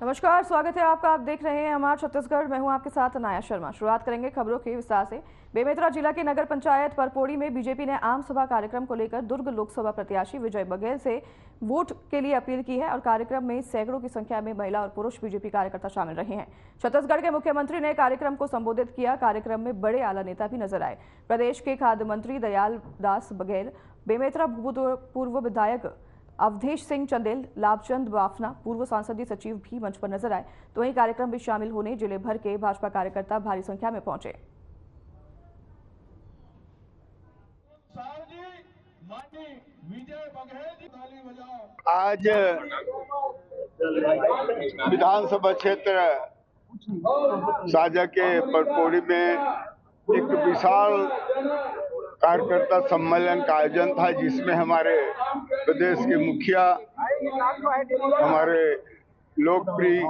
नमस्कार, स्वागत है आपका। आप देख रहे हैं हमारा छत्तीसगढ़। मैं हूं आपके साथ अनाया शर्मा। शुरुआत करेंगे खबरों के विस्तार से। बेमेतरा जिला के नगर पंचायत परपोड़ी में बीजेपी ने आम सभा कार्यक्रम को लेकर दुर्ग लोकसभा प्रत्याशी विजय बघेल से वोट के लिए अपील की है और कार्यक्रम में सैकड़ों की संख्या में महिला और पुरुष बीजेपी कार्यकर्ता शामिल रहे हैं। छत्तीसगढ़ के मुख्यमंत्री ने कार्यक्रम को संबोधित किया। कार्यक्रम में बड़े आला नेता भी नजर आए। प्रदेश के खाद्य मंत्री दयाल दास बघेल, बेमेतरा पूर्व विधायक अवधेश सिंह चंदेल, लाभचंद बाफना, पूर्व संसदीय सचिव भी मंच पर नजर आए। तो वहीं कार्यक्रम में शामिल होने जिले भर के भाजपा कार्यकर्ता भारी संख्या में पहुंचे। आज विधानसभा क्षेत्र साजा के परपोड़ी में एक विशाल कार्यकर्ता सम्मेलन का आयोजन था, जिसमें हमारे प्रदेश के मुखिया, हमारे लोकप्रिय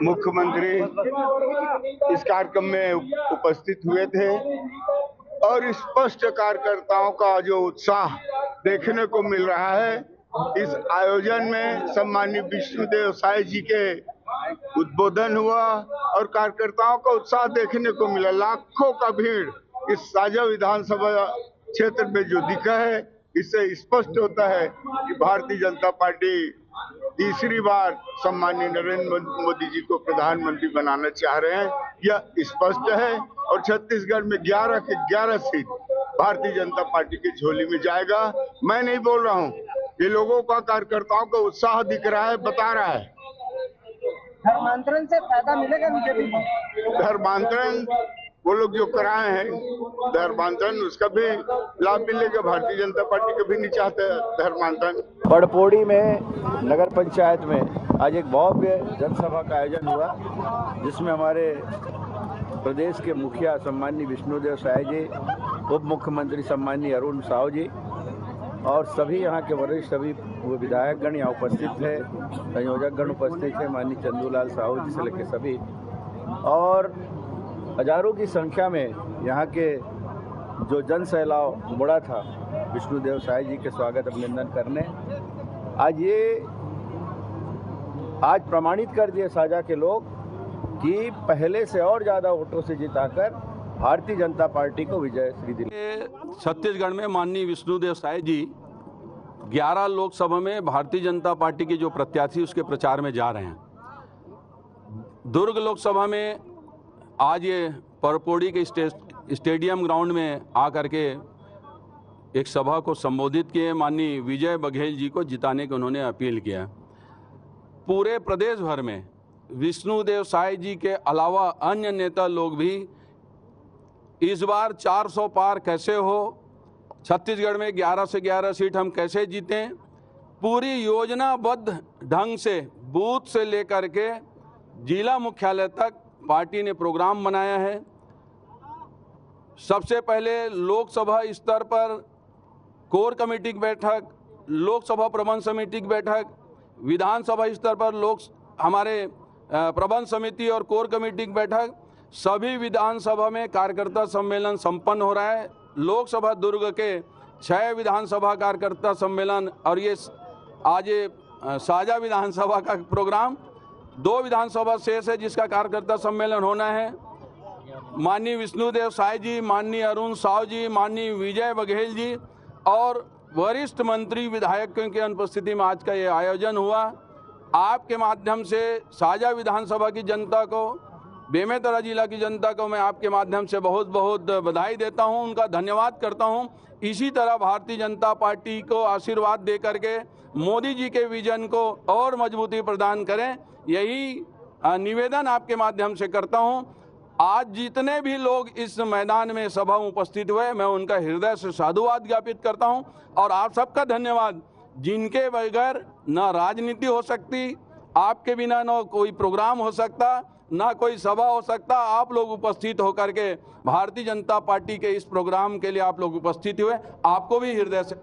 मुख्यमंत्री इस कार्यक्रम में उपस्थित हुए थे और स्पष्ट कार्यकर्ताओं का जो उत्साह देखने को मिल रहा है। इस आयोजन में सम्माननीय विष्णुदेव साय जी के उद्बोधन हुआ और कार्यकर्ताओं का उत्साह देखने को मिला। लाखों का भीड़ इस साजा विधानसभा क्षेत्र में जो दिखा है, इससे स्पष्ट होता है कि भारतीय जनता पार्टी तीसरी बार सम्माननीय नरेंद्र मोदी जी को प्रधानमंत्री बनाना चाह रहे हैं। यह स्पष्ट है और छत्तीसगढ़ में 11 के 11 सीट भारतीय जनता पार्टी की झोली में जाएगा। मैं नहीं बोल रहा हूं, ये लोगों का, कार्यकर्ताओं का उत्साह दिख रहा है, बता रहा है। धर्मांतरण से फायदा मिलेगा बीजेपी को? धर्मांतरण वो लोग जो कराए हैं, धर्मांतरण उसका भी लाभ मिलेगा। भारतीय जनता पार्टी कभी नहीं चाहते धर्मांतरण। परपोड़ी में नगर पंचायत में आज एक भव्य जनसभा का आयोजन हुआ, जिसमें हमारे प्रदेश के मुखिया सम्माननीय विष्णुदेव साय जी, उप मुख्यमंत्री सम्माननीय अरुण साव जी और सभी यहाँ के वरिष्ठ सभी विधायकगण यहाँ उपस्थित थे, संयोजकगण उपस्थित थे, माननीय चंदूलाल साहू जी से लेकर सभी, और हजारों की संख्या में यहाँ के जो जन सैलाव उमड़ा था विष्णुदेव साय जी के स्वागत अभिनंदन करने। आज प्रमाणित कर दिए साजा के लोग कि पहले से और ज़्यादा वोटों से जिताकर भारतीय जनता पार्टी को विजय श्री दिलाई। छत्तीसगढ़ में माननीय विष्णुदेव साय जी 11 लोकसभा में भारतीय जनता पार्टी के जो प्रत्याशी उसके प्रचार में जा रहे हैं। दुर्ग लोकसभा में आज ये परपोड़ी के स्टेडियम ग्राउंड में आकर के एक सभा को संबोधित किए। माननीय विजय बघेल जी को जिताने की उन्होंने अपील किया। पूरे प्रदेश भर में विष्णुदेव साय जी के अलावा अन्य नेता लोग भी इस बार 400 पार कैसे हो, छत्तीसगढ़ में 11 से 11 सीट हम कैसे जीतें, पूरी योजनाबद्ध ढंग से बूथ से लेकर के जिला मुख्यालय तक पार्टी ने प्रोग्राम बनाया है। सबसे पहले लोकसभा स्तर पर कोर कमेटी की बैठक, लोकसभा प्रबंध समिति की बैठक, विधानसभा स्तर पर हमारे प्रबंध समिति और कोर कमेटी की बैठक, सभी विधानसभा में कार्यकर्ता सम्मेलन संपन्न हो रहा है। लोकसभा दुर्ग के 6 विधानसभा कार्यकर्ता सम्मेलन और ये आज साजा विधानसभा का प्रोग्राम 2 विधानसभा शेष है जिसका कार्यकर्ता सम्मेलन होना है। माननीय विष्णुदेव साय जी, माननीय अरुण साव जी, माननीय विजय बघेल जी और वरिष्ठ मंत्री विधायकों की अनुपस्थिति में आज का ये आयोजन हुआ। आपके माध्यम से साजा विधानसभा की जनता को, बेमेतरा जिला की जनता को मैं आपके माध्यम से बहुत बहुत बधाई देता हूं, उनका धन्यवाद करता हूं। इसी तरह भारतीय जनता पार्टी को आशीर्वाद दे करके मोदी जी के विजन को और मजबूती प्रदान करें, यही निवेदन आपके माध्यम से करता हूं। आज जितने भी लोग इस मैदान में सभा में उपस्थित हुए, मैं उनका हृदय से साधुवाद ज्ञापित करता हूं और आप सबका धन्यवाद, जिनके बगैर न राजनीति हो सकती, आपके बिना न कोई प्रोग्राम हो सकता, ना कोई सभा हो सकता। आप लोग उपस्थित होकर के भारतीय जनता पार्टी के इस प्रोग्राम के लिए आप लोग उपस्थित हुए, आपको भी हृदय से।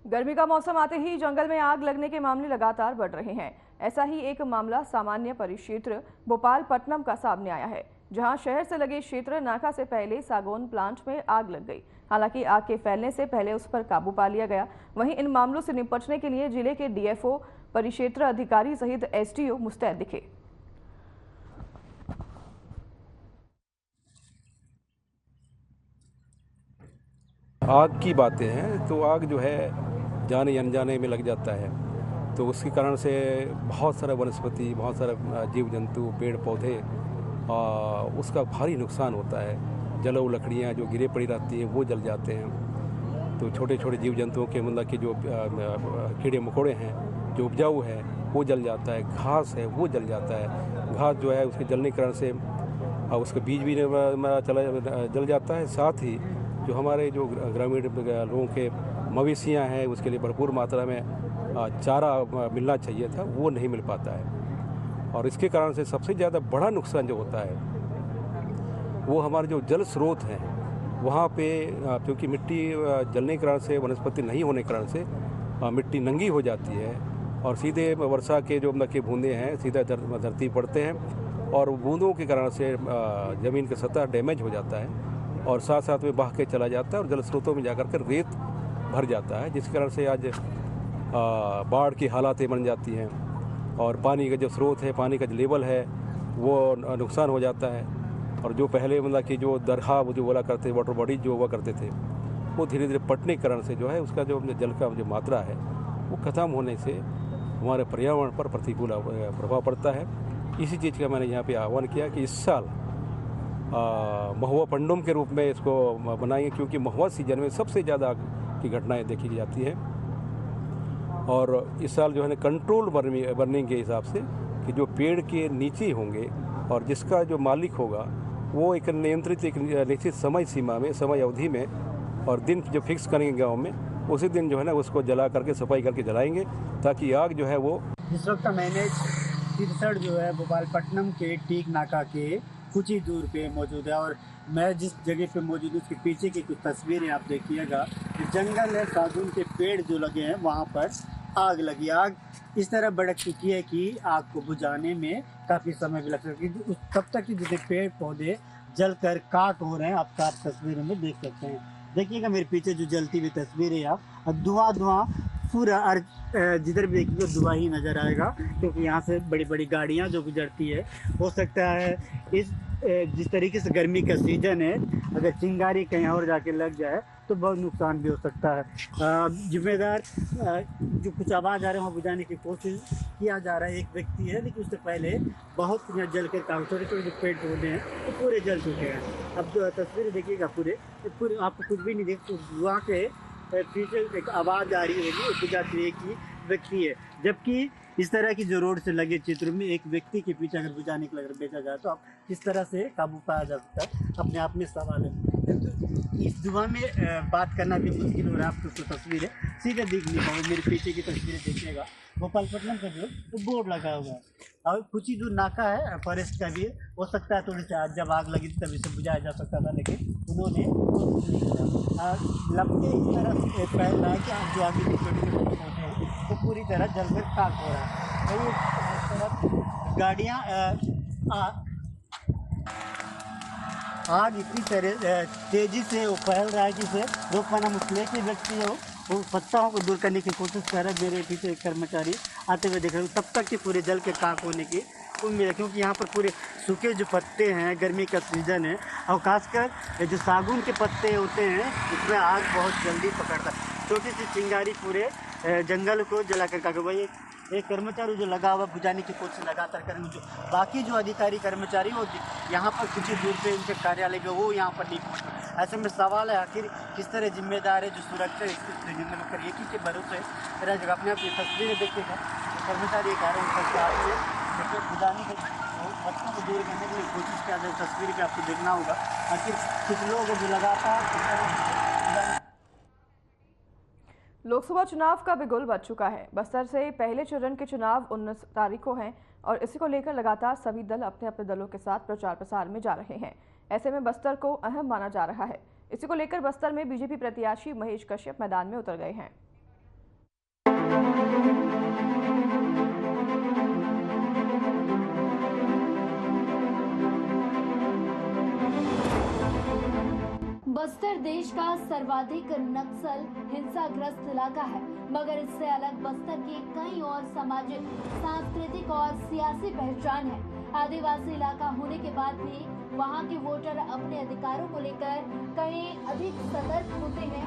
गर्मी का मौसम आते ही जंगल में आग लगने के मामले लगातार बढ़ रहे हैं। ऐसा ही एक मामला सामान्य परिक्षेत्र भोपालपट्टनम का सामने आया है, जहां शहर से लगे क्षेत्र नाका से पहले सागौन प्लांट में आग लग गई। हालांकि आग के फैलने से पहले उस पर काबू पा लिया गया। वहीं इन मामलों से निपटने के लिए जिले के डीएफओ परिक्षेत्र अधिकारी सहित एसडीओ मुस्तैद दिखे। आग की बातें हैं तो आग जो है जाने अनजाने में लग जाता है, तो उसके कारण से बहुत सारा वनस्पति, बहुत सारा जीव जंतु, पेड़ पौधे उसका भारी नुकसान होता है। जलाऊ लकड़ियाँ जो गिरे पड़ी रहती हैं वो जल जाते हैं। तो छोटे छोटे जीव जंतुओं के मतलब कि जो कीड़े मकोड़े हैं, जो उपजाऊ है वो जल जाता है। घास है वो जल जाता है। घास जो है उसके जलने के कारण से उसका बीज भी जल जाता है। साथ ही जो हमारे जो ग्रामीण लोगों के मवेशियाँ हैं उसके लिए भरपूर मात्रा में चारा मिलना चाहिए था, वो नहीं मिल पाता है। और इसके कारण से सबसे ज़्यादा बड़ा नुकसान जो होता है वो हमारे जो जल स्रोत हैं वहाँ पे, क्योंकि मिट्टी जलने के कारण से, वनस्पति नहीं होने के कारण से मिट्टी नंगी हो जाती है और सीधे वर्षा के जो मतलब के बूंदे हैं सीधा धरती पड़ते हैं और बूंदों के कारण से ज़मीन की सतह डैमेज हो जाता है और साथ साथ में बह के चला जाता है और जल स्रोतों में जाकर के रेत भर जाता है, जिसके कारण से आज बाढ़ की हालातें बन जाती हैं और पानी का जो स्रोत है, पानी का जो लेवल है वो नुकसान हो जाता है। और जो पहले मतलब कि जो दरहा वो जो बोला करते, वाटर बॉडी जो हुआ करते थे, वो धीरे धीरे पटने के कारण से जो है उसका जो जल का जो मात्रा है वो ख़त्म होने से हमारे पर्यावरण पर प्रतिकूल प्रभाव पड़ता है। इसी चीज़ का मैंने यहाँ पे आह्वान किया कि इस साल महुआ पंडुम के रूप में इसको बनाएंगे, क्योंकि महुआ सीजन में सबसे ज़्यादा आग की घटनाएं देखी जाती हैं। और इस साल जो है ना कंट्रोल बर्निंग के हिसाब से कि जो पेड़ के नीचे होंगे और जिसका जो मालिक होगा वो एक नियंत्रित एक निश्चित समय सीमा में, समय अवधि में और दिन जो फिक्स करेंगे गाँव में, उसी दिन जो है ना उसको जला करके सफाई करके जलाएंगे ताकि आग जो है वो। इस वक्त मैंने तिरसठ जो है भोपालपट्टनम के टीक नाका के कुछ ही दूर पे मौजूद है और मैं जिस जगह पे मौजूद हूँ उसके पीछे की कुछ तस्वीरें आप देखिएगा। जंगल है, सागुन के पेड़ जो लगे हैं वहाँ पर आग लगी। आग इस तरह भड़क चुकी है कि आग को बुझाने में काफ़ी समय भी लग सकता है, क्योंकि तब तक कि जितने पेड़ पौधे जलकर काट हो रहे हैं आप साफ तस्वीरों में देख सकते हैं। देखिएगा मेरे पीछे जो जलती हुई तस्वीरें आप, धुआं पूरा जिधर भी देखिएगा धुआं ही नज़र आएगा, क्योंकि यहाँ से बड़ी बड़ी गाड़ियाँ जो गुजरती है। हो सकता है जिस तरीके से गर्मी का सीजन है, अगर चिंगारी कहीं और जाके लग जाए तो बहुत नुकसान भी हो सकता है। जिम्मेदार जो कुछ आवाज़ आ रहे हैं वहाँ बुझाने की कोशिश किया जा रहा है। एक व्यक्ति है, लेकिन उससे पहले बहुत जल के काम, छोटे छोटे जो पेड़ पौधे हैं वो पूरे जल चुके हैं। अब तस्वीरें देखिएगा, पूरे आपको कुछ भी नहीं देख, वहाँ के पीछे एक आवाज़ आ रही होगी, बुझाती है कि व्यक्ति है। जबकि इस तरह की जो रोड से लगे चित्र में एक व्यक्ति के पीछे अगर बुझाने के लिए अगर बेचा जाए तो आप किस तरह से काबू पाया जा सकता है, अपने आप में सवाल है। इस धुआं में बात करना भी मुश्किल हो रहा है। आपको तस्वीरें सीधे दिख नहीं पाओगे, मेरे पीछे की तस्वीरें देखिएगा। भोपालपट्टनम का जो तो बोर्ड लगा हुआ है और कुछ ही दूर नाका है फॉरेस्ट का भी, हो सकता है थोड़ी सी जब आग लगी थी तभी से बुझाया जा सकता था, लेकिन उन्होंने लपटे इस तरह से फैल रहा है कि आप जो आगे की छोटे छोटे पौधे हैं वो पूरी तरह जलकर खाक हो रहा है। तो इस तरफ गाड़ियाँ आग इतनी तरह तेज़ी से फैल रहा है कि इसे रोक पाना मुश्किल है। कि व्यक्ति हो वो पत्ताओं को दूर करने की कोशिश कर रहा है। मेरे पीछे एक कर्मचारी आते हुए देख रहे हैं, तब तक के पूरे जल के खाक होने की उम्मीद है, क्योंकि यहाँ पर पूरे सूखे जो पत्ते हैं, गर्मी का सीजन है और खासकर जो सागुन के पत्ते होते हैं उसमें आग बहुत जल्दी पकड़ता है। छोटी सी चिंगारी पूरे जंगल को जला कर खाक। वही एक कर्मचारी जो लगा हुआ बुझाने की कोशिश लगातार करेंगे, जो बाकी जो अधिकारी कर्मचारी वो यहाँ पर कुछ ही दूर पे उनके कार्यालय के वो यहाँ पर नहीं पहुँचते। ऐसे में सवाल है आखिर किस तरह जिम्मेदार है जो सुरक्षा इस जंगल में करिए कि भरोसे रह जाएगा। अपने आप की तस्वीरें देखिएगा, कर्मचारी एक आ रहे हैं बुझाने के बच्चों को दूर करने के लिए कोशिश किया जाए। तस्वीर भी आपको देखना होगा, आखिर कुछ लोग जो लगातार। लोकसभा चुनाव का बिगुल बज चुका है। बस्तर से पहले चरण के चुनाव 19 तारीख को हैं और इसी को लेकर लगातार सभी दल अपने अपने दलों के साथ प्रचार प्रसार में जा रहे हैं। ऐसे में बस्तर को अहम माना जा रहा है। इसी को लेकर बस्तर में बीजेपी प्रत्याशी महेश कश्यप मैदान में उतर गए हैं। बस्तर देश का सर्वाधिक नक्सल हिंसाग्रस्त इलाका है। मगर इससे अलग बस्तर की कई और सामाजिक, सांस्कृतिक और सियासी पहचान है। आदिवासी इलाका होने के बाद भी वहां के वोटर अपने अधिकारों को लेकर कहीं अधिक सतर्क होते हैं।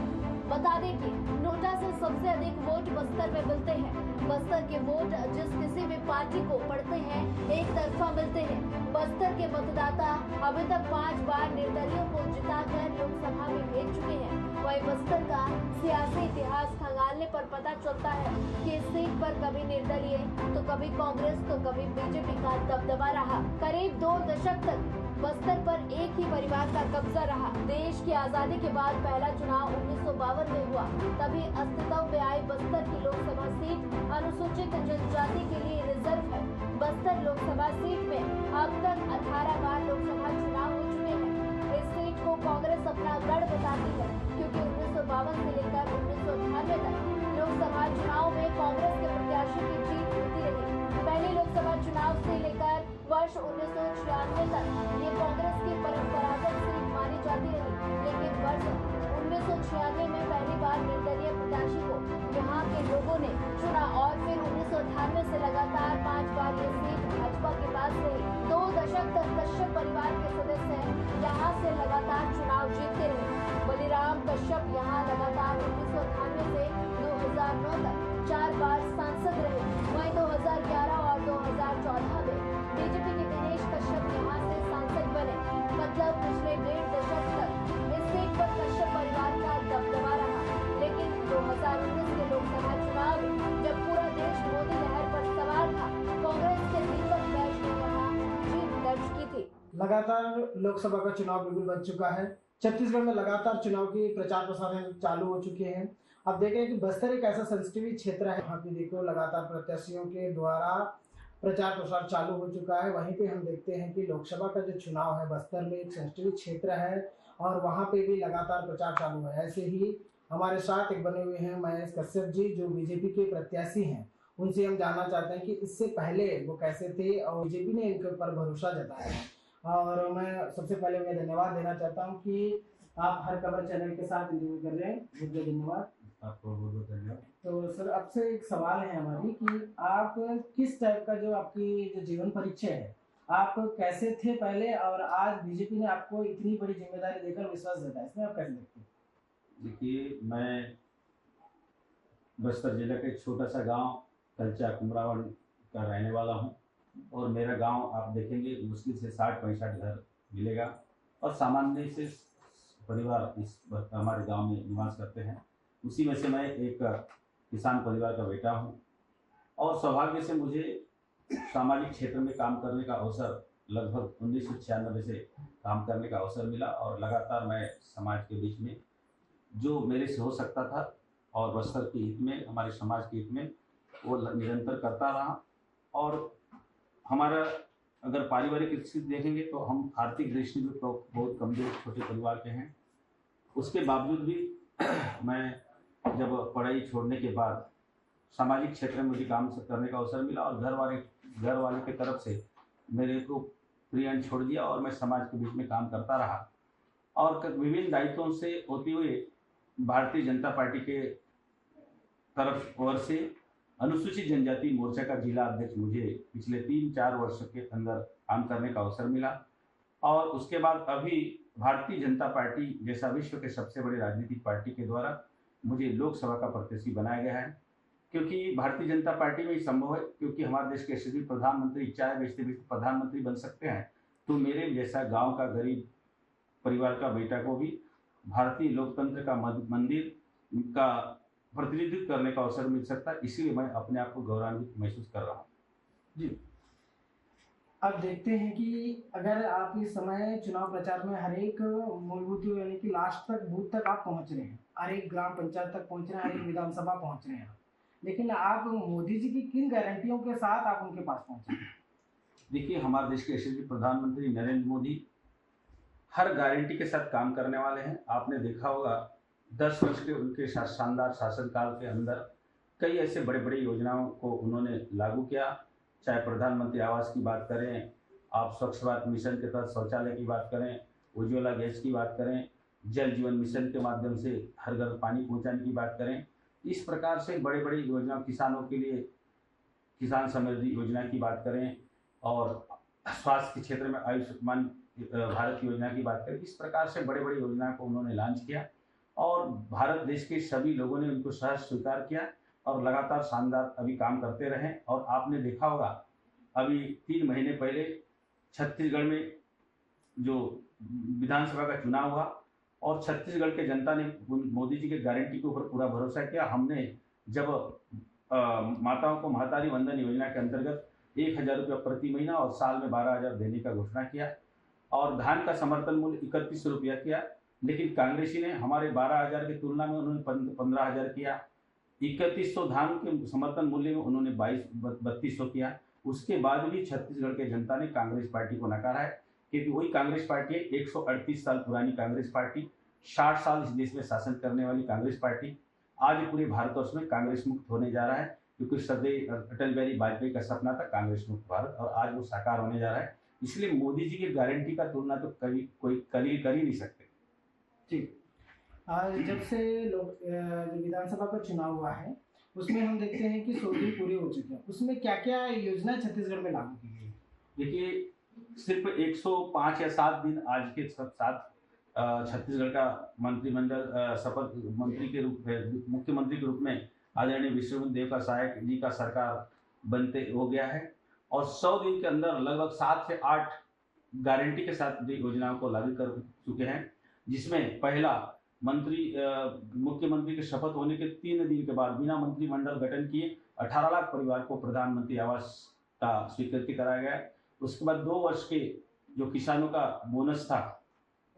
बता दें कि नोटा से सबसे अधिक वोट बस्तर में मिलते हैं। बस्तर के वोट जिस किसी भी पार्टी को पड़ते हैं एक तरफा मिलते हैं। बस्तर के मतदाता अभी तक 5 बार निर्दलीयों को जिताकर लोकसभा में भेज चुके हैं। वही बस्तर का सियासी इतिहास खंगालने पर पता चलता है कि इस सीट पर कभी निर्दलीय तो कभी कांग्रेस तो कभी बीजेपी का दबदबा रहा। करीब 2 दशक तक बस्तर पर एक ही परिवार का कब्जा रहा। देश की आजादी के बाद पहला चुनाव 1952 में हुआ। तभी अस्तित्व में आई बस्तर की लोकसभा सीट अनुसूचित जनजाति के लिए रिजर्व है। बस्तर लोकसभा सीट में अब तक 18 बार लोकसभा चुनाव हो चुके हैं। इस सीट को कांग्रेस अपना गढ़ बताती है, क्योंकि 1952 से लेकर 1998 तक लोकसभा चुनाव में कांग्रेस के प्रत्याशी की जीत होती रही। पहले लोकसभा चुनाव से लेकर वर्ष 1996 तक ये कांग्रेस की परंपरागत सीट मानी जाती रही, लेकिन वर्ष 1996 में पहली बार निर्दलीय प्रत्याशी को यहाँ के लोगों ने चुना और फिर 1998 से लगातार 5 बार ये सीट भाजपा के पास रही। 2 दशक तक कश्यप परिवार के सदस्य यहाँ से लगातार चुनाव जीतते रहे। बलिराम कश्यप यहाँ लगातार 1998 से 2009 तक 4 बार सांसद रहे। वहीं 2011 और 2014 में बीजेपी के दिनेश कश्यप यहाँ से सांसद बने। मतलब पिछले 1.5 दशक तक इस सीट पर कश्यप परिवार का दबदबा रहा। लेकिन 2019 के लोकसभा चुनाव में जब पूरा देश मोदी लहर पर सवार था, कांग्रेस के दीपक बैज ने यहाँ जीत दर्ज की थी। लगातार लोकसभा का चुनाव बिल्कुल बन चुका है। छत्तीसगढ़ में लगातार चुनाव की प्रचार प्रसार चालू हो चुके हैं। अब देखें कि बस्तर एक ऐसा सेंसिटिव क्षेत्र है, वहाँ पे देखो लगातार प्रत्याशियों के द्वारा प्रचार प्रसार चालू हो चुका है। वहीं पे हम देखते हैं कि लोकसभा का जो चुनाव है बस्तर में एक सेंसिटिव क्षेत्र है और वहाँ पे भी लगातार प्रचार चालू है। ऐसे ही हमारे साथ एक बने हुए हैं महेश कश्यप जी, जो बीजेपी के प्रत्याशी हैं। उनसे हम जानना चाहते हैं कि इससे पहले वो कैसे थे और बीजेपी ने इनके ऊपर भरोसा जताया। और मैं सबसे पहले उन्हें धन्यवाद देना चाहता हूँ कि आप हर खबर चैनल के साथ इंटरव्यू कर रहे हैं। बहुत बहुत धन्यवाद। आपको बहुत बहुत धन्यवाद। तो सर आपसे एक सवाल है हमारी कि आप किस टाइप का जो आपकी जो जीवन परिचय है, आप कैसे थे पहले और आज बीजेपी ने आपको इतनी बड़ी जिम्मेदारी देकर विश्वास जताया, इसमें आप कैसे देखते हैं? देखिए, मैं बस्तर जिले का एक छोटा सा गांव कलचा कुमरावन का रहने वाला हूं और मेरा गांव आप देखेंगे मुश्किल से 60-65 घर मिलेगा और सामान्य से परिवार इस हमारे गांव में निवास करते हैं। उसी में से मैं एक किसान परिवार का बेटा हूं और सौभाग्य से मुझे सामाजिक क्षेत्र में काम करने का अवसर लगभग 1996 से काम करने का अवसर मिला और लगातार मैं समाज के बीच में जो मेरे से हो सकता था और बस्तर के हित में, हमारे समाज के हित में वो निरंतर करता रहा। और हमारा अगर पारिवारिक स्थिति देखेंगे तो हम आर्थिक दृष्टि में तो बहुत कमजोर छोटे परिवार के हैं। उसके बावजूद भी मैं जब पढ़ाई छोड़ने के बाद सामाजिक क्षेत्र में मुझे काम करने का अवसर मिला और घर वाले की तरफ से मेरे को प्रियन छोड़ दिया और मैं समाज के बीच में काम करता रहा और विभिन्न दायित्वों से होते हुए भारतीय जनता पार्टी के तरफ ओर से अनुसूचित जनजाति मोर्चा का जिला अध्यक्ष मुझे पिछले 3-4 वर्ष के अंदर काम करने का अवसर मिला और उसके बाद अभी भारतीय जनता पार्टी जैसा विश्व के सबसे बड़े राजनीतिक पार्टी के द्वारा मुझे लोकसभा का प्रत्याशी बनाया गया है। क्योंकि भारतीय जनता पार्टी में ही संभव है, क्योंकि हमारे देश के यशस्वी प्रधानमंत्री चाहे बेचते प्रधानमंत्री बन सकते हैं, तो मेरे जैसा गांव का गरीब परिवार का बेटा को भी भारतीय लोकतंत्र का मंदिर का प्रतिनिधित्व करने का अवसर मिल सकता है। इसीलिए मैं अपने आप को गौरवान्वित महसूस कर रहा हूँ। जी, अब देखते हैं कि अगर आप इस समय चुनाव प्रचार में हर एक मूलभूत यानी कि लास्ट तक बूथ तक आप पहुंच रहे हैं, हर एक ग्राम पंचायत तक पहुंच रहे हैं, हर एक विधानसभा पहुंच रहे हैं, लेकिन आप मोदी जी की किन गारंटियों के साथ आप उनके पास पहुंचे? देखिए, हमारे देश के यशस्वी प्रधानमंत्री नरेंद्र मोदी हर गारंटी के साथ काम करने वाले हैं। आपने देखा होगा 10 वर्ष के उनके शानदार शासनकाल के अंदर कई ऐसे बड़े बड़े योजनाओं को उन्होंने लागू किया। चाहे प्रधानमंत्री आवास की बात करें, आप स्वच्छ भारत मिशन के तहत शौचालय की बात करें, उज्ज्वला गैस की बात करें, जल जीवन मिशन के माध्यम से हर घर पानी पहुंचाने की बात करें, इस प्रकार से बड़े बड़े योजना किसानों के लिए किसान समृद्धि योजना की बात करें और स्वास्थ्य के क्षेत्र में आयुष्मान भारत योजना की बात करें, इस प्रकार से बड़े बड़े योजना को उन्होंने लॉन्च किया और भारत देश के सभी लोगों ने उनको सहर्ष स्वीकार किया और लगातार शानदार अभी काम करते रहे। और आपने देखा होगा अभी 3 महीने पहले छत्तीसगढ़ में जो विधानसभा का चुनाव हुआ और छत्तीसगढ़ के जनता ने मोदी जी के गारंटी के ऊपर पूरा भरोसा किया। हमने जब माताओं को महतारी वंदन योजना के अंतर्गत 1,000 रुपये प्रति महीना और साल में 12,000 देने का घोषणा किया और धान का समर्थन मूल्य 3100 रुपया किया, लेकिन कांग्रेसी ने हमारे 12,000 की तुलना में उन्होंने 15,000 किया। 3100 धान के समर्थन मूल्य में उन्होंने 3200 किया। उसके बाद भी छत्तीसगढ़ के जनता ने कांग्रेस पार्टी को नकारा है, क्योंकि वही कांग्रेस पार्टी है 138 साल पुरानी कांग्रेस पार्टी, 60 साल इस देश में शासन करने वाली कांग्रेस पार्टी आज पूरे भारतवर्ष में कांग्रेस मुक्त होने जा रहा है, क्योंकि सदैव अटल बिहारी वाजपेयी का सपना था कांग्रेस मुक्त भारत और आज वो साकार होने जा रहा है। इसलिए मोदी जी की गारंटी का तुलना तो कभी कोई कर ही नहीं सकते। जी, आज जब से लोग जो विधानसभा का चुनाव हुआ है उसमें हम देखते हैं कि 100 दिन पूरे हो चुके हैं, उसमें क्या क्या योजना छत्तीसगढ़ में लागू की गई? देखिए, सिर्फ 105 या 7 दिन आज के साथ छत्तीसगढ़ का मंत्रिमंडल शपथ मंत्री के रूप में मुख्यमंत्री के रूप में आदरणीय विष्णुदेव का सहायक जी का सरकार बनते हो गया है और 100 दिन के अंदर लगभग 7 से 8 गारंटी के साथ योजनाओं को लागू कर चुके हैं, जिसमें पहला मुख्यमंत्री के शपथ होने के 3 दिन के बाद बिना मंत्रिमंडल गठन किए 18 लाख परिवार को प्रधानमंत्री आवास का स्वीकृति कराया गया। उसके बाद 2 वर्ष के जो किसानों का बोनस था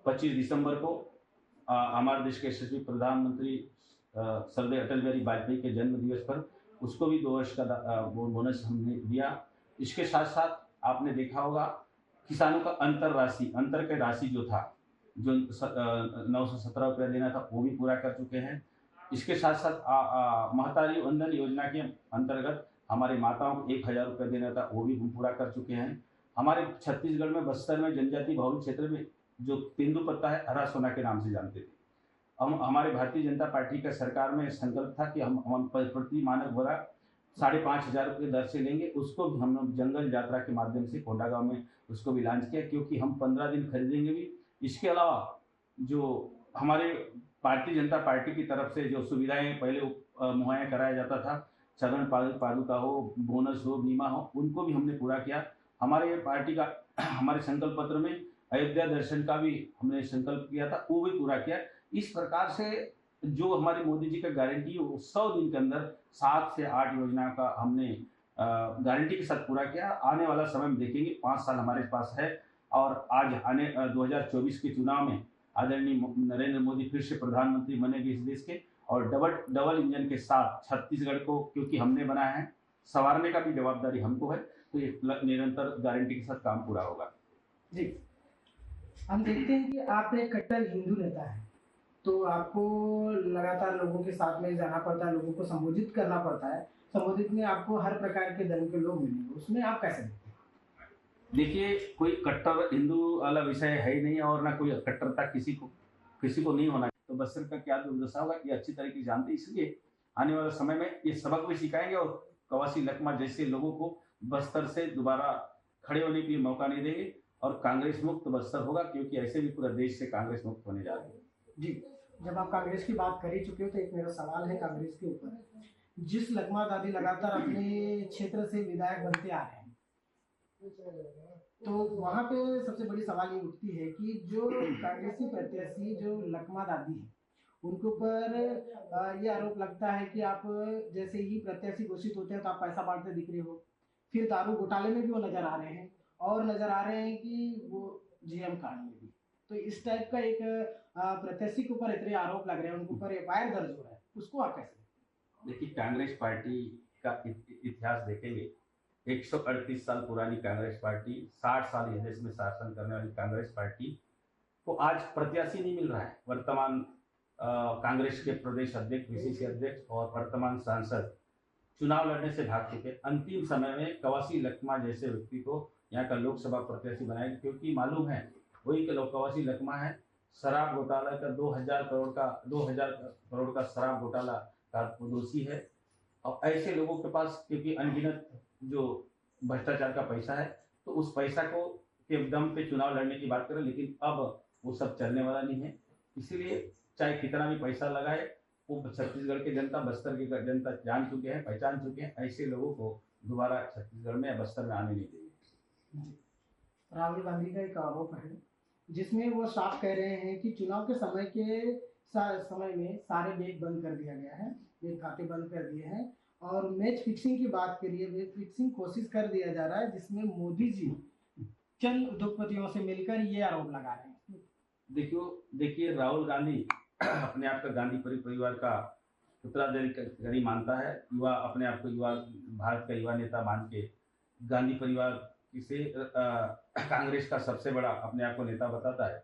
25 दिसंबर को हमारे देश के यशस्वी प्रधानमंत्री सर्वदेव अटल बिहारी वाजपेयी के जन्म दिवस पर उसको भी 2 वर्ष का बोनस हमने दिया। इसके साथ साथ आपने देखा होगा किसानों का अंतर के राशि जो था जो 917 रुपया देना था वो भी पूरा कर चुके हैं। इसके साथ साथ महतारी वंदन योजना के अंतर्गत हमारे माताओं को 1,000 रुपया देना था वो भी हम पूरा कर चुके हैं। हमारे छत्तीसगढ़ में बस्तर में जनजाति बहुल क्षेत्र में जो तेंदुपत्ता है हरा सोना के नाम से जानते थे। हमारे भारतीय जनता पार्टी का सरकार में संकल्प था कि हम प्रति मानक बोरा 5,500 रुपये दर से लेंगे। उसको भी हम जंगल यात्रा के माध्यम से कोंडागांव में उसको भी लॉन्च किया, क्योंकि हम 15 दिन खरीदेंगे भी। इसके अलावा जो हमारे भारतीय जनता पार्टी की तरफ से जो सुविधाएं पहले मुहैया कराया जाता था, चरण पादुका हो, बोनस हो, बीमा हो, उनको भी हमने पूरा किया। हमारे पार्टी का हमारे संकल्प पत्र में अयोध्या दर्शन का भी हमने संकल्प किया था, वो भी पूरा किया। इस प्रकार से जो हमारे मोदी जी का गारंटी है 100 दिन के अंदर 7 से 8 योजना का हमने गारंटी के साथ पूरा किया। आने वाला समय में देखेंगे, 5 साल हमारे पास है और आज आने 2024 के चुनाव में आदरणीय नरेंद्र मोदी फिर से प्रधानमंत्री बनेंगे इस देश के और डबल इंजन के साथ छत्तीसगढ़ को, क्योंकि हमने बनाया है, संवारने का भी जवाबदारी हमको है, तो ये निरंतर गारंटी के साथ काम पूरा होगा। जी, हम देखते हैं कि आप एक कट्टर हिंदू नेता है, तो आपको लगातार लोगों के साथ में जाना पड़ता है, लोगों को संबोधित करना पड़ता है। संबोधित में आपको हर प्रकार के धर्म के लोग मिलेंगे, उसमें आप कैसे देखते हैं? देखिए, कोई कट्टर हिंदू वाला विषय है ही नहीं और ना कोई कट्टरता किसी को नहीं होना। तो बस्तर का क्या दुर्दशा होगा ये अच्छी तरीके से जानते, इसलिए आने वाले समय में ये सबक भी सिखाएंगे और कवासी लखमा जैसे लोगों को बस्तर से दोबारा खड़े होने के लिए मौका नहीं देंगे और कांग्रेस मुक्त बस्तर होगा, क्योंकि ऐसे भी पूरा देश से कांग्रेस मुक्त होने जा रही है। जी, जब आप कांग्रेस की बात कर ही चुके हो तो एक मेरा सवाल है कांग्रेस के ऊपर। जिस लखमा दादी लगातार अपने क्षेत्र से विधायक बनते आ रहे हैं, तो वहाँ पे सबसे बड़ी सवाल ये उठती है कि जो कांग्रेसी प्रत्याशी जो लखमा दादी है उनके ऊपर ये आरोप लगता है कि आप जैसे ही प्रत्याशी घोषित होते हैं तो आप पैसा बांटते दिख रहे हो। फिर दारू घोटाले में भी वो नजर आ रहे हैं और नजर आ रहे हैं कि वो जीएम कांड में भी। तो इस टाइप का एक प्रत्याशी के ऊपर इतने आरोप लग रहे हैं, उनके ऊपर एफआईआर दर्ज हो रहा है, उसको आप कैसे? देखिए, कांग्रेस पार्टी का इतिहास देखेंगे, 138 साल पुरानी कांग्रेस पार्टी, 60 साल इस देश में शासन करने वाली कांग्रेस पार्टी को आज प्रत्याशी नहीं मिल रहा है। वर्तमान कांग्रेस के प्रदेश अध्यक्ष, पीसीसी अध्यक्ष और वर्तमान सांसद चुनाव लड़ने से भाग चुके। अंतिम समय में कवासी लखमा जैसे व्यक्ति को यहाँ का लोकसभा प्रत्याशी बनाएंगे, क्योंकि मालूम है वही के कवासी लखमा है। शराब घोटाला का 2000 करोड़ का शराब घोटाला का दोषी है। और ऐसे लोगों के पास क्योंकि अनगिनत जो भ्रष्टाचार का पैसा है, तो उस पैसा को के दम पे चुनाव लड़ने की बात करें, लेकिन अब वो सब चलने वाला नहीं है। इसीलिए चाहे कितना भी पैसा लगाए, वो छत्तीसगढ़ की जनता, बस्तर की जनता जान चुके हैं, पहचान चुके हैं, ऐसे लोगों को दोबारा छत्तीसगढ़ में या बस्तर में आने नहीं देंगे। राहुल गांधी का एक आरोप है जिसमें वो साफ कह रहे हैं कि चुनाव के समय में सारे बैंक बंद कर दिया गया है, बैंक खाते बंद कर दिए हैं, और मैच फिक्सिंग की बात करिए, मैच फिक्सिंग कोशिश कर दिया जा रहा है, जिसमें मोदी जी चंद उद्योगपतियों से मिलकर ये आरोप लगा रहे हैं। देखिए राहुल गांधी अपने आप का गांधी परिवार का उत्तराधिकारी मानता है। युवा अपने आप को भारत का युवा नेता मान के गांधी परिवार से कांग्रेस का सबसे बड़ा अपने आप को नेता बताता है।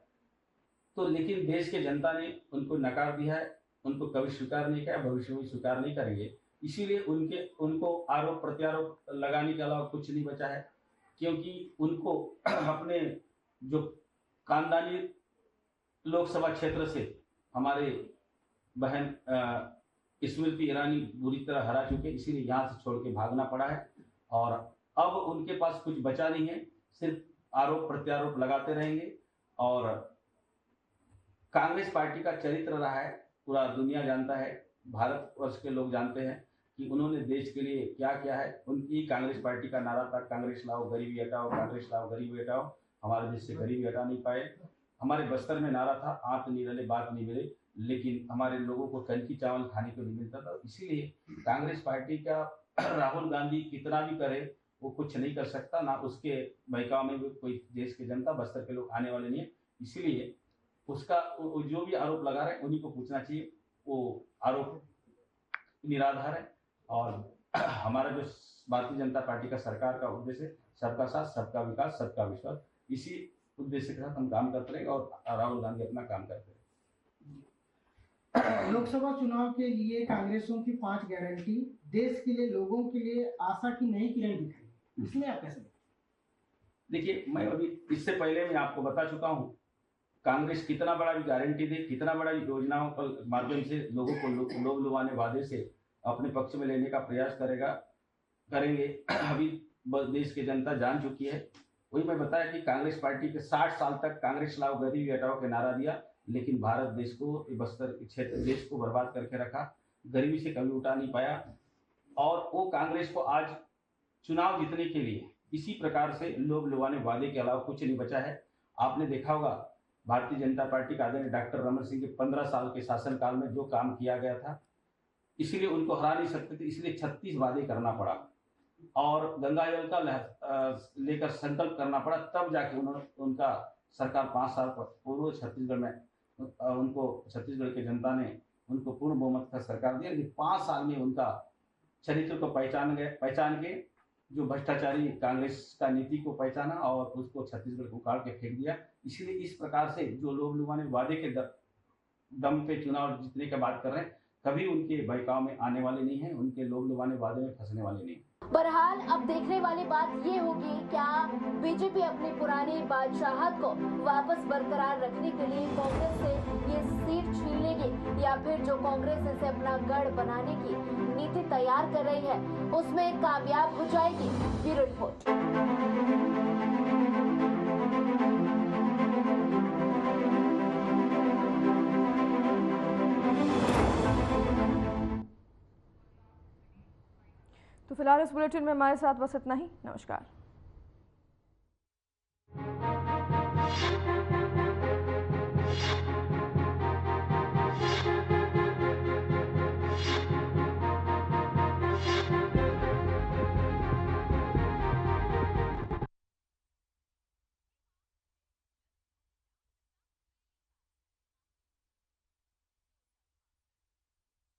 तो लेकिन देश के जनता ने उनको नकार दिया है, उनको कभी स्वीकार नहीं किया, भविष्य में स्वीकार नहीं करेंगे। इसीलिए उनको आरोप प्रत्यारोप लगाने के अलावा कुछ नहीं बचा है, क्योंकि उनको अपने जो खानदानी लोकसभा क्षेत्र से हमारे बहन स्मृति ईरानी बुरी तरह हरा चुके, इसीलिए यहाँ से छोड़ के भागना पड़ा है। और अब उनके पास कुछ बचा नहीं है, सिर्फ आरोप प्रत्यारोप लगाते रहेंगे। और कांग्रेस पार्टी का चरित्र रहा है, पूरा दुनिया जानता है, भारतवर्ष के लोग जानते हैं कि उन्होंने देश के लिए क्या किया है। उनकी कांग्रेस पार्टी का नारा था, कांग्रेस लाओ गरीबी हटाओ, कांग्रेस लाओ गरीबी हटाओ। हमारे देश से गरीबी हटा नहीं पाए। हमारे बस्तर में नारा था, आंत नहीं रले बात नहीं मिले, लेकिन हमारे लोगों को कनकी चावल खाने को नहीं मिलता था। इसीलिए कांग्रेस पार्टी का राहुल गांधी कितना भी करे वो कुछ नहीं कर सकता, ना उसके बहकाव में भी कोई देश की जनता, बस्तर के लोग आने वाले नहीं है। इसीलिए उसका जो भी आरोप लगा रहे हैं उन्हीं को पूछना चाहिए, वो आरोप निराधार है। और हमारा जो भारतीय जनता पार्टी का सरकार का उद्देश्य है सबका साथ, सबका विकास, सबका विश्वास, इसी उद्देश्य के साथ हम काम करते रहेंगे और राहुल गांधी अपना काम करते रहेंगे। लोकसभा चुनाव के लिए कांग्रेसों की 5 गारंटी देश के लिए, लोगों के लिए आशा की नई किरण दिखाई, इसमें आप कैसे? देखिए, मैं अभी इससे पहले मैं आपको बता चुका हूँ, कांग्रेस कितना बड़ा भी गारंटी दे, कितना बड़ा योजनाओं के माध्यम से लोगों को लोभ लुभाने वादे से अपने पक्ष में लेने का प्रयास करेंगे। अभी देश की जनता जान चुकी है। वही मैं बताया कि कांग्रेस पार्टी के 60 साल तक कांग्रेस लाओ गरीबी हटाओ के नारा दिया, लेकिन भारत देश को, बस्तर क्षेत्र देश को बर्बाद करके रखा, गरीबी से कभी उठा नहीं पाया। और वो कांग्रेस को आज चुनाव जीतने के लिए इसी प्रकार से लोभ लुभाने वादे के अलावा कुछ नहीं बचा है। आपने देखा होगा भारतीय जनता पार्टी का आदरणीय डॉक्टर रमन सिंह के 15 साल के शासनकाल में जो काम किया गया था, इसीलिए उनको हरा नहीं सकते थे, इसलिए 36 वादे करना पड़ा और गंगा जल का लेकर संकल्प करना पड़ा, तब जाके उनका सरकार 5 साल पूर्व छत्तीसगढ़ में उनको छत्तीसगढ़ की जनता ने उनको पूर्ण बहुमत का सरकार दिया। लेकिन 5 साल में उनका चरित्र को पहचान के जो भ्रष्टाचारी कांग्रेस का नीति को पहचाना और उसको छत्तीसगढ़ को उखाड़ के फेंक दिया। इसलिए इस प्रकार से जो लोभ लुभाने वादे के दम पे चुनाव जीतने की बात कर रहे हैं, कभी उनके बहकाव में आने वाले नहीं हैं, उनके लोभ लुभाने वादे में फंसने वाले नहीं। बहरहाल अब देखने वाली बात ये होगी, क्या बीजेपी अपनी पुरानी बादशाहत को वापस बरकरार रखने के लिए कांग्रेस से ये सीट छीन लेगी, या फिर जो कांग्रेस इसे अपना गढ़ बनाने की नीति तैयार कर रही है उसमें कामयाब हो जाएगी। Bureau report. तो फिलहाल इस बुलेटिन में हमारे साथ बस इतना ही। नमस्कार।